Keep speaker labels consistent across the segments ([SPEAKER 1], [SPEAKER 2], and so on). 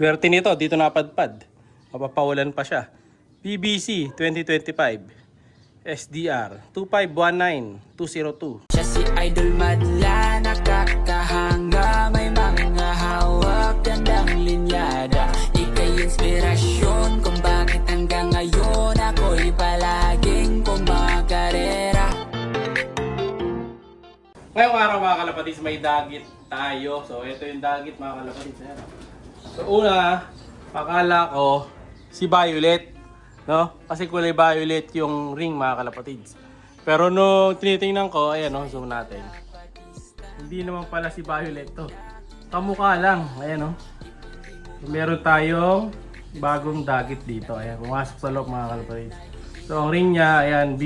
[SPEAKER 1] Swerte nito, dito napadpad. Mapapawalan pa siya. PBC 2025 SDR 2519202.
[SPEAKER 2] Siya si Idol Madla, nakakahanga, may mga hawak, gandang linyada. Ika'y inspirasyon kung bakit hanggang ngayon ako'y palaging kumakarera.
[SPEAKER 1] Ngayong araw mga kalapatids, may dagit tayo. So ito yung dagit mga kalapatids. So una, akala ko si Violet, no? Kasi kulay violet yung ring mga kalapatids. Pero no tinitingnan ko, ayan no, zoom natin. Hindi naman pala si Violet to. Kamukha lang, ayan no. Meron tayong bagong dagit dito. Ayan, pumasok sa loob mga kalapatids. So ang ring niya, ayan,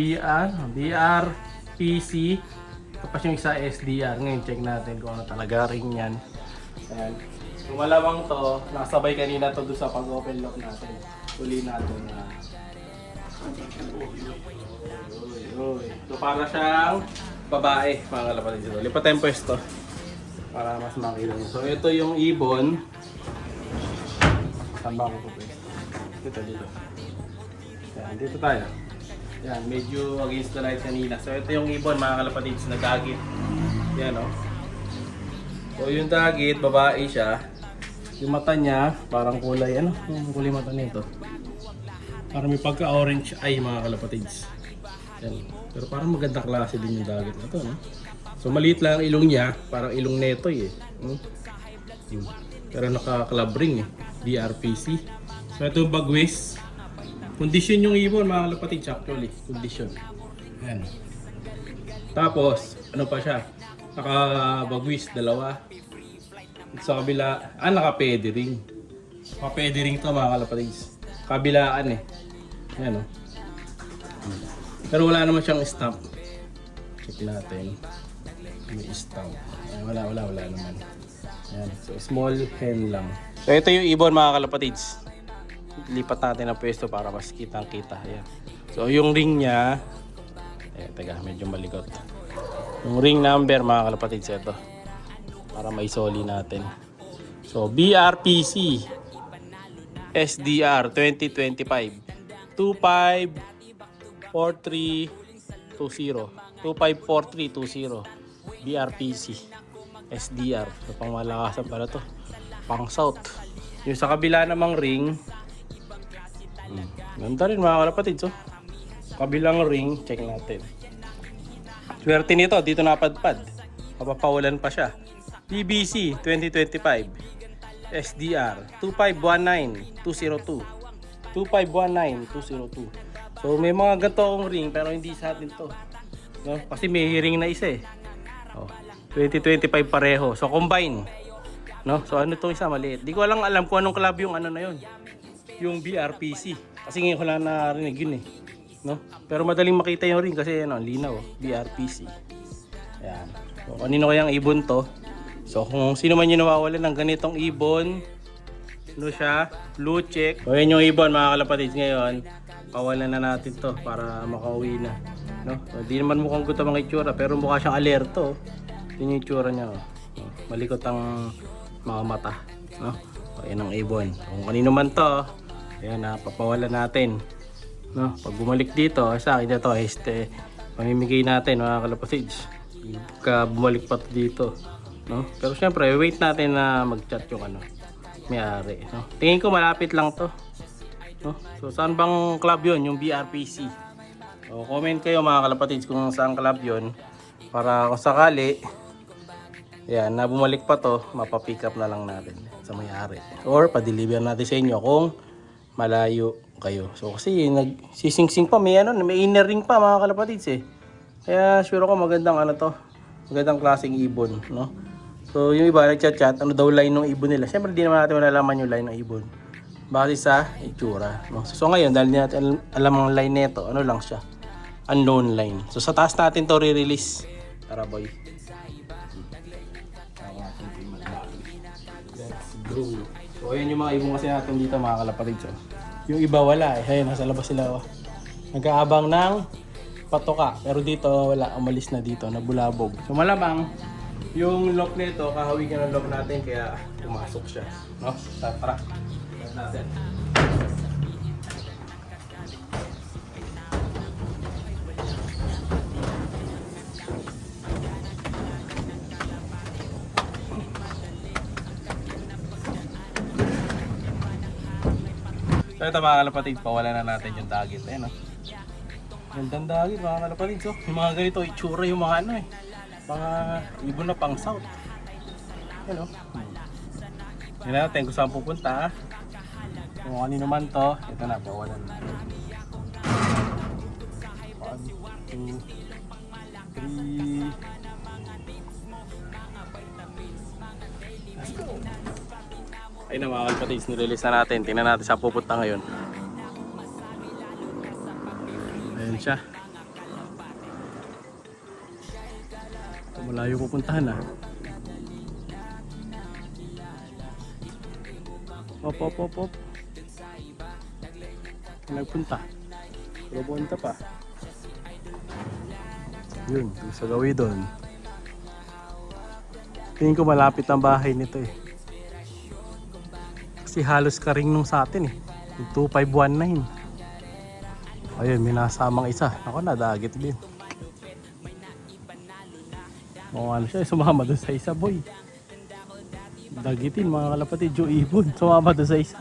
[SPEAKER 1] BR, PC. Tapos yung isa SDR. Ngayon check natin kung ano talaga ring yan. Ayan. Kung malamang to, nakasabay kanina to doon sa pag-open lock natin. Uli natin na. So para siyang babae mga kalapatids. Lipat tayong pwesto para mas makita nyo. So ito yung ibon. Saan ba ako po pwesto? Dito. Ayan, dito tayo. Yan, medyo against the light kanina. So ito yung ibon mga kalapatids na dagit. Yan o. So yung dagit, babae siya. Yung mata niya, parang kulay, ano? Yung kulay mata nito. Parang may pagka-orange eye mga kalapatids. Yan. Pero parang maganda klase din yung dagit na to, no? So maliit lang ang ilong niya, parang ilong netoy eh. Pero naka-club ring eh. DRPC. So ito yung bagwis. Condition yung ibon mga kalapatids actually. Condition. Ayan. Tapos, ano pa siya? Naka-bagwis, dalawa. Sa kabila, naka-pedi ring. Naka-pedi ring to mga kalapatids. Kabilaan eh. Ayan o. Pero wala naman siyang stamp. Check natin. May stamp. Ayan, wala naman. Ayan. So small hen lang. So ito yung ibon mga kalapatids. Lipat natin ang pwesto para mas kitang-kita. Ayan. So yung ring niya, teka, medyo malikot. Yung ring number mga kalapatids ito. Para maisoli natin. So BRPC SDR 2025 254320 BRPC SDR. So pang malakasan pala to. Pang south. Yung sa kabila namang ring, ganda rin mga kalapatids. Oh. Kabilang ring, check natin. Swerte nito, dito napadpad. Mapapawalan pa siya. PBC 2025 SDR 2519202. 2519202. So may mga ganito akong ring pero hindi sa atin to. No? Kasi may ring na isa eh. Oh, 2025 pareho. So combine. No? So ano itong isa maliit. Di ko alam kung anong club yung ano na yun. Yung BRPC. Kasi ngayon ko lang narinig yun eh. No? Pero madaling makita yung ring kasi ano, linaw. BRPC. Ayan. So kanino kayang ibon to? So kung sino man yung nawawalan ng ganitong ibon, ano siya? Blue check. So yan yung ibon mga kalapatids ngayon. Pawalan na natin to para makauwi na. No? So, di naman mukhang gutom ang itsura pero mukha siyang alerto. Yun yung itsura niya. Oh. Malikot ang mga mata. No? So yan ang ibon. Kung kanino man to, ayan na, papawalan natin. No? Pag bumalik dito, sa akin ito, pamimigay natin mga kalapatids. Pagka bumalik pa dito. No? Pero syempre, wait natin na mag-chat yung ano, may-ari. No? Tingin ko malapit lang to. No? So saan bang club yon? Yung BRPC. So, comment kayo mga kalapatids kung saan club yon. Para kung sakali, yan, na bumalik pa to, mapapick up na lang natin sa may-ari. Or pa-deliver natin sa inyo kung malayo kayo. So kasi nagsising-sing pa, may inner ring pa mga kalapatids eh. Kaya sure ako magandang ano to. Magandang klaseng ibon, no? So yung iba nagchat-chat, ano daw line ng ibon nila. Siyempre di naman natin malalaman yung line ng ibon. Base sa itsura, no? So ngayon dahil di natin alam ang line nito, ano lang siya? Unknown line. So sa taas natin to re-release. Tara boy. Let's go. So ayan yung mga ibon kasi natin dito mga kalapatids. Oh. Yung iba wala eh. Ayun, nasa labas sila. Oh. Nag-aabang ng patoka. Pero dito wala, umalis na dito, nabulabog. So malamang Yung lock nito, kahawigan ng lock natin kaya pumasok siya. No? Tara. Tara natin. So ito mga kalapatid, pawala na natin yung dagit no? Gandang dagit mga kalapatid. So, yung mga ganito, itsura yung mga ano mga ibon na pang south. Yan o. Yan natin kung saan pupunta. Kung kanino man to, ito na, pawalan na. 1, 2, 3. Let's go! Ayun na mga kalapatids, nirelease na natin. Tingnan natin saan pupunta ngayon. Ayan siya. Malayo pupuntahan Op. Nagpunta. Pupunta pa. Yun, sa gawi doon. Tingin ko malapit ang bahay nito Kasi halos karing nung sa atin Yung 2519. Ayun, may nasamang isa. Ako nadagit din. Ano siya, sumama doon sa isa, boy. Dagitin mga kalapatid, Joe Ibon. Sumama doon sa isa.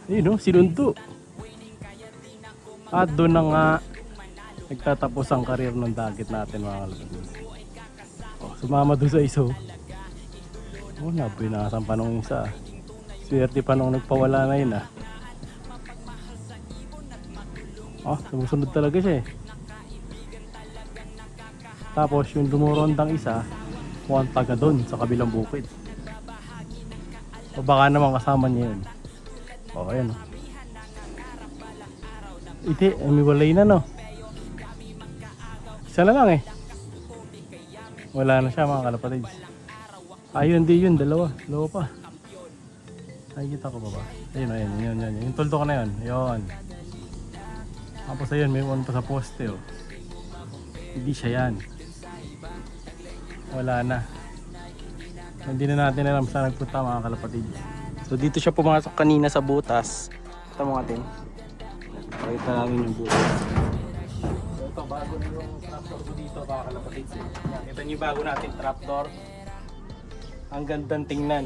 [SPEAKER 1] Ayun sinundo. At doon na nga nagtatapos ang karir ng dagit natin mga kalapatid. Sumama doon sa isa. Nabinasan pa nung isa. Swerte pa nung nagpawala na yun sumusunod talaga siya Tapos yung dumurondang isa, mukhang taga doon sa kabilang bukid. O baka naman kasama niya yun. Ayan Iti, may walay na Isa na lang Wala na siya mga kalapatids. Ayun, di yun, dalawa pa. Nakikita ko ba? Ayun. Yung tuldo ko na yun. Yun. Tapos ayun, may one pa sa poste Hindi siya yan. Wala na. Hindi na natin alam saan nagpunta mga kalapatid. So dito siya pumasok kanina sa butas. Ito mo natin. Pakita namin yung butas. So ito, bago na yung trapdoor ko dito mga kalapatid. Ito yung bago natin trapdoor. Ang gandang tingnan.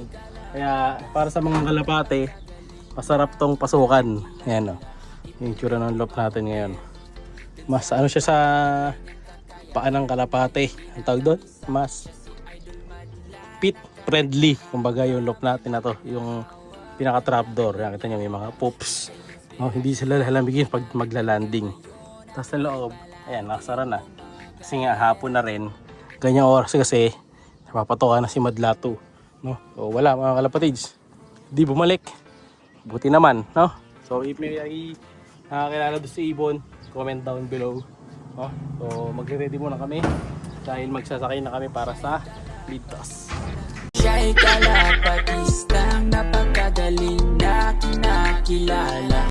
[SPEAKER 1] Kaya para sa mga kalapate, masarap tong pasukan. Ayan yung tsura ng lock natin ngayon. Mas ano siya sa paa ng kalapate. Ang tawag doon? Mas pit friendly. Kumbaga yung lock natin na to. Yung pinaka trapdoor. Yan, kita nyo may mga poops. Hindi sila halamigin pag magla-landing. Tapos sa loob, ayan, nakasara na. Kasi nga hapon na rin. Ganyang oras kasi napapatoka na si Madlato. So wala mga kalapatids. Di bumalik. Buti naman, So if may nakakilala doon sa ibon, comment down below. So magre-ready muna kami dahil magsasakay na kami para sa Ligtas.
[SPEAKER 2] Siya'y kalapatistang napakagaling na kinakilala.